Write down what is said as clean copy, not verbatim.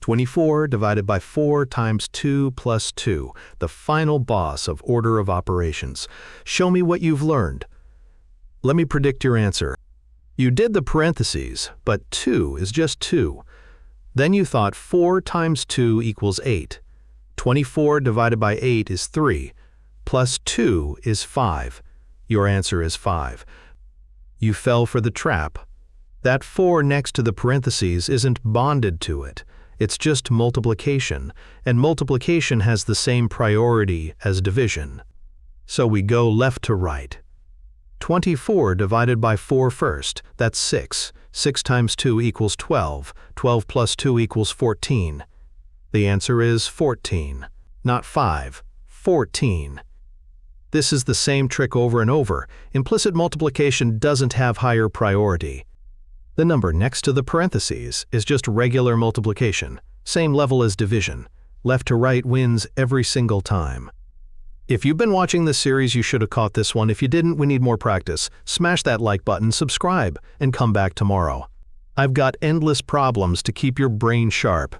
24 divided by 4 times 2 plus 2, the final boss of order of operations. Show me what you've learned. Let me predict your answer. You did the parentheses, but 2 is just 2. Then you thought 4 times 2 equals 8. 24 divided by 8 is 3, plus 2 is 5. Your answer is 5. You fell for the trap. That 4 next to the parentheses isn't bonded to it. It's just multiplication, and multiplication has the same priority as division. So we go left to right. 24 divided by 4 first, that's 6. 6 times 2 equals 12. 12 plus 2 equals 14. The answer is 14, not 5, 14. This is the same trick over and over. Implicit multiplication doesn't have higher priority. The number next to the parentheses is just regular multiplication, same level as division. Left to right wins every single time. If you've been watching this series, you should have caught this one. If you didn't, we need more practice. Smash that like button, subscribe, and come back tomorrow. I've got endless problems to keep your brain sharp.